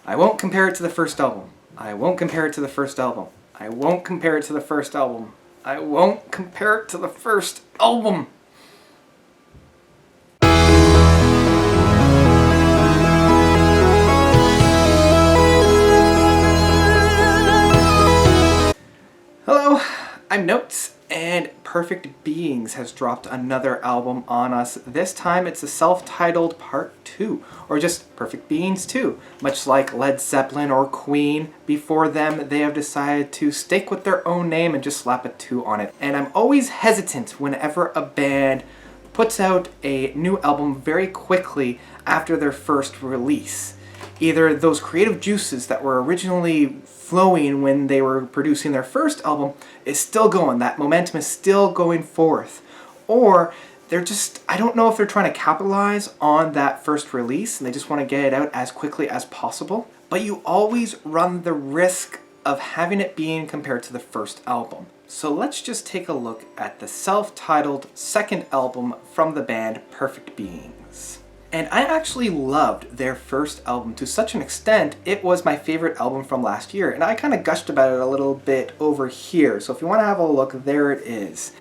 I won't compare it to the first album. I won't compare it to the first album. I won't compare it to the first album. I won't compare it to the first album. Hello, I'm Notes, and Perfect Beings has dropped another album on us. This time it's a self-titled Part 2, or just Perfect Beings 2. Much like Led Zeppelin or Queen, before them they have decided to stick with their own name and just slap a 2 on it. And I'm always hesitant whenever a band puts out a new album very quickly after their first release. Either those creative juices that were originally flowing when they were producing their first album is still going, that momentum is still going forth, or they're just, I don't know if they're trying to capitalize on that first release and they just want to get it out as quickly as possible, but you always run the risk of having it being compared to the first album. So let's just take a look at the self-titled second album from the band Perfect Beings. And I actually loved their first album to such an extent, it was my favorite album from last year. And I kind of gushed about it a little bit over here. So if you want to have a look, there it is.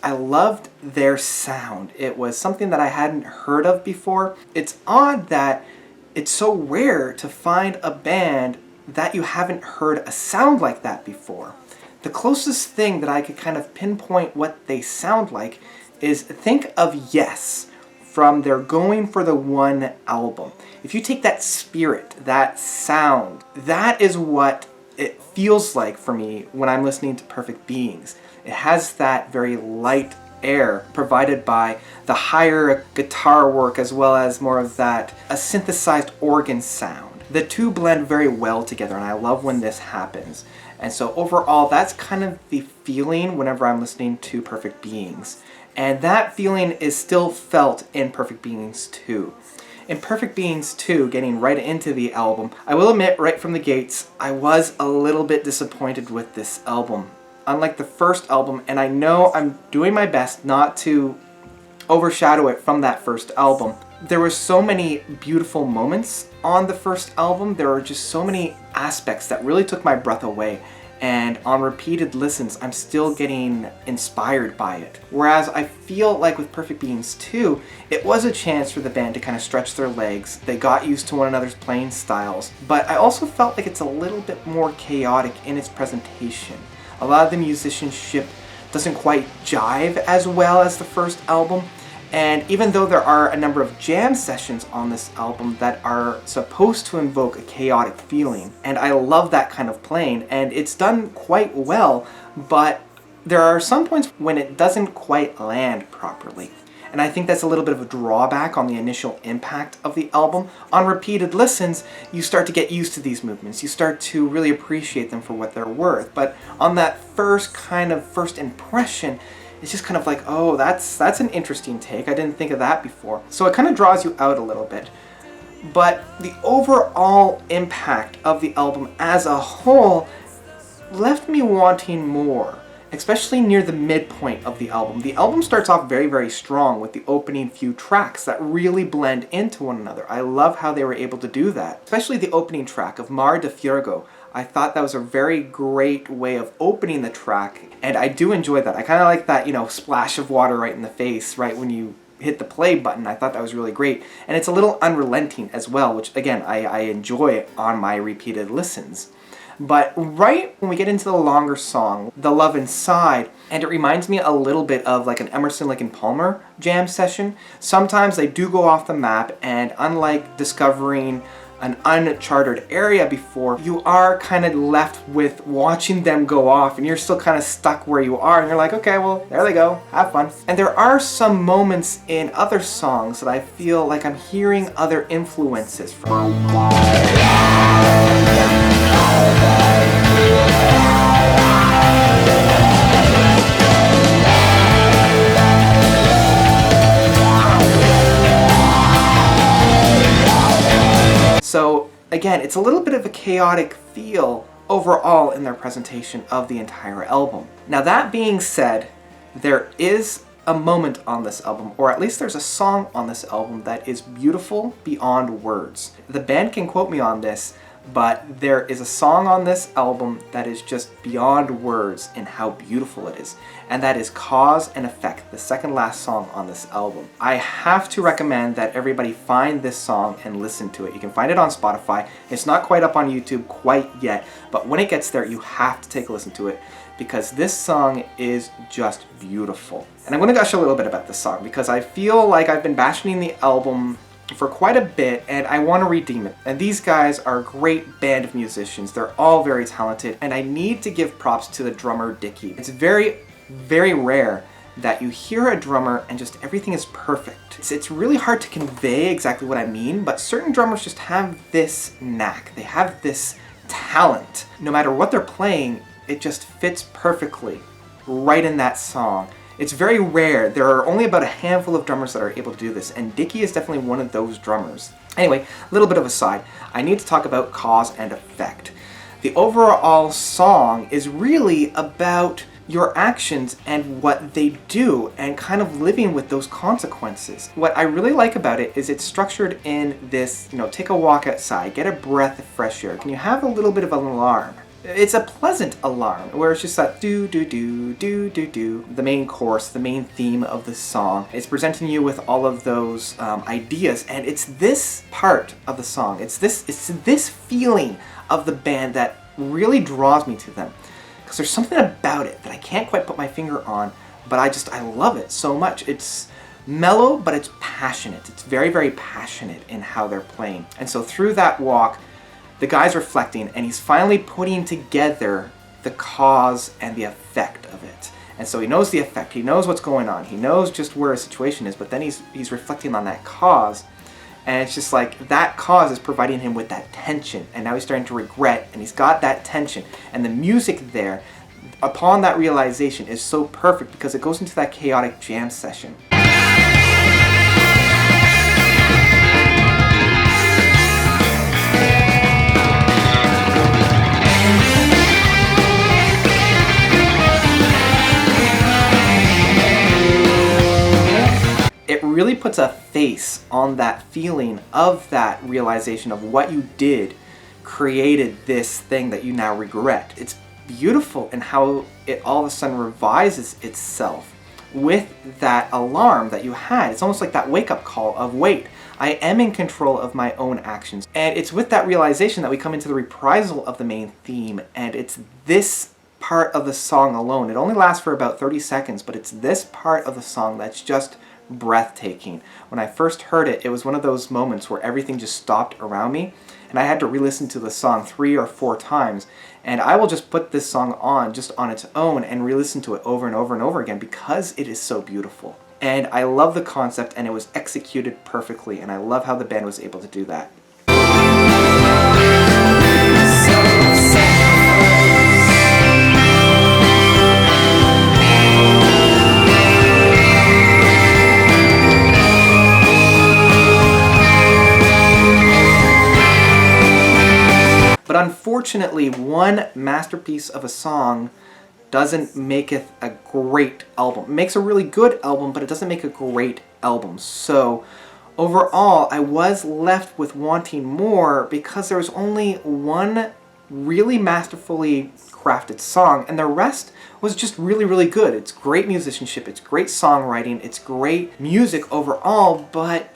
I loved their sound. It was something that I hadn't heard of before. It's odd that it's so rare to find a band that you haven't heard a sound like that before. The closest thing that I could kind of pinpoint what they sound like is think of Yes, from their Going for the One album. If you take that spirit, that sound, that is what it feels like for me when I'm listening to Perfect Beings. It has that very light air provided by the higher guitar work as well as more of that a synthesized organ sound. The two blend very well together and I love when this happens. And so overall, that's kind of the feeling whenever I'm listening to Perfect Beings. And that feeling is still felt in Perfect Beings 2. In Perfect Beings 2, getting right into the album, I will admit right from the gates, I was a little bit disappointed with this album. Unlike the first album, and I know I'm doing my best not to overshadow it from that first album. There were so many beautiful moments on the first album. There were just so many aspects that really took my breath away. And on repeated listens, I'm still getting inspired by it. Whereas I feel like with Perfect Beings 2, it was a chance for the band to kind of stretch their legs. They got used to one another's playing styles. But I also felt like it's a little bit more chaotic in its presentation. A lot of the musicianship doesn't quite jive as well as the first album. And even though there are a number of jam sessions on this album that are supposed to invoke a chaotic feeling, and I love that kind of playing, and it's done quite well, but there are some points when it doesn't quite land properly. And I think that's a little bit of a drawback on the initial impact of the album. On repeated listens, you start to get used to these movements. You start to really appreciate them for what they're worth. But on that first impression, it's just kind of like, oh, that's an interesting take. I didn't think of that before. So it kind of draws you out a little bit. But the overall impact of the album as a whole left me wanting more, especially near the midpoint of the album. The album starts off very, very strong with the opening few tracks that really blend into one another. I love how they were able to do that, especially the opening track of Mar de Fuego. I thought that was a very great way of opening the track, and I do enjoy that. I kind of like that, splash of water right in the face, right when you hit the play button. I thought that was really great. And it's a little unrelenting as well, which again, I enjoy on my repeated listens. But right when we get into the longer song, The Love Inside, and it reminds me a little bit of like an Emerson, Lake and Palmer jam session. Sometimes they do go off the map, and unlike discovering an uncharted area before, you are kind of left with watching them go off, and you're still kind of stuck where you are, and you're like, okay, well, there they go, have fun. And there are some moments in other songs that I feel like I'm hearing other influences from. So again, it's a little bit of a chaotic feel overall in their presentation of the entire album. Now that being said, there is a moment on this album, or at least there's a song on this album that is beautiful beyond words. The band can quote me on this, but there is a song on this album that is just beyond words in how beautiful it is, and that is Cause and Effect, the second last song on this album. I have to recommend that everybody find this song and listen to it. You can find it on Spotify. It's not quite up on YouTube quite yet, but when it gets there, you have to take a listen to it because this song is just beautiful. And I'm going to gush a little bit about this song because I feel like I've been bashing the album for quite a bit and I want to redeem it. And these guys are a great band of musicians. They're all very talented and I need to give props to the drummer Dickie. It's very, very rare that you hear a drummer and just everything is perfect. It's really hard to convey exactly what I mean, but certain drummers just have this knack. They have this talent. No matter what they're playing, it just fits perfectly right in that song. It's very rare. There are only about a handful of drummers that are able to do this, and Dickie is definitely one of those drummers. Anyway, a little bit of a side. I need to talk about Cause and Effect. The overall song is really about your actions and what they do and kind of living with those consequences. What I really like about it is it's structured in this, take a walk outside, get a breath of fresh air. Can you have a little bit of an alarm? It's a pleasant alarm where it's just that do do do do do do, the main chorus, the main theme of the song. It's presenting you with all of those ideas, and it's this part of the song. It's this feeling of the band that really draws me to them, because there's something about it that I can't quite put my finger on, but I love it so much. It's mellow, but it's passionate. It's very, very passionate in how they're playing. And so through that walk, the guy's reflecting and he's finally putting together the cause and the effect of it. And so he knows the effect, he knows what's going on, he knows just where a situation is, but then he's reflecting on that cause. And it's just like that cause is providing him with that tension, and now he's starting to regret, and he's got that tension. And the music there, upon that realization, is so perfect because it goes into that chaotic jam session. It really puts a face on that feeling of that realization of what you did created this thing that you now regret. It's beautiful in how it all of a sudden revises itself with that alarm that you had. It's almost like that wake-up call of, wait, I am in control of my own actions. And it's with that realization that we come into the reprisal of the main theme, and it's this part of the song alone. It only lasts for about 30 seconds, but it's this part of the song that's just breathtaking. When I first heard it, it was one of those moments where everything just stopped around me, and I had to re-listen to the song 3 or 4 times, and I will just put this song on just on its own and re-listen to it over and over and over again because it is so beautiful. And I love the concept, and it was executed perfectly, and I love how the band was able to do that. But unfortunately, one masterpiece of a song doesn't make it a great album. It makes a really good album, but it doesn't make a great album. So overall, I was left with wanting more because there was only one really masterfully crafted song, and the rest was just really, really good. It's great musicianship, it's great songwriting, it's great music overall, but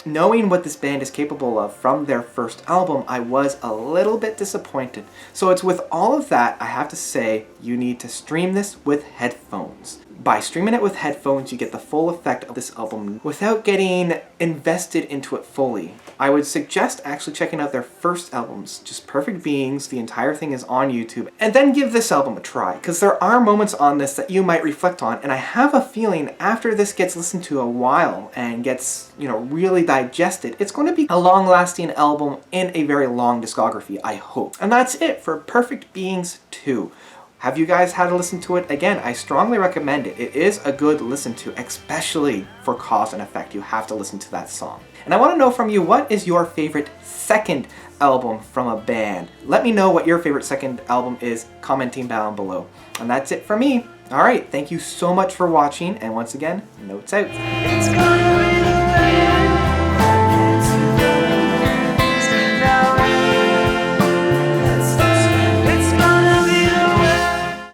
knowing what this band is capable of from their first album, I was a little bit disappointed. So it's with all of that, I have to say, you need to stream this with headphones. By streaming it with headphones, you get the full effect of this album without getting invested into it fully. I would suggest actually checking out their first albums, just Perfect Beings. The entire thing is on YouTube. And then give this album a try, because there are moments on this that you might reflect on, and I have a feeling after this gets listened to a while and gets, really digested, it's going to be a long-lasting album in a very long discography, I hope. And that's it for Perfect Beings 2. Have you guys had to listen to it? Again, I strongly recommend it. It is a good listen to, especially for Cause and Effect. You have to listen to that song. And I want to know from you, what is your favorite second album from a band? Let me know what your favorite second album is, commenting down below. And that's it for me. All right, thank you so much for watching, and once again, notes out.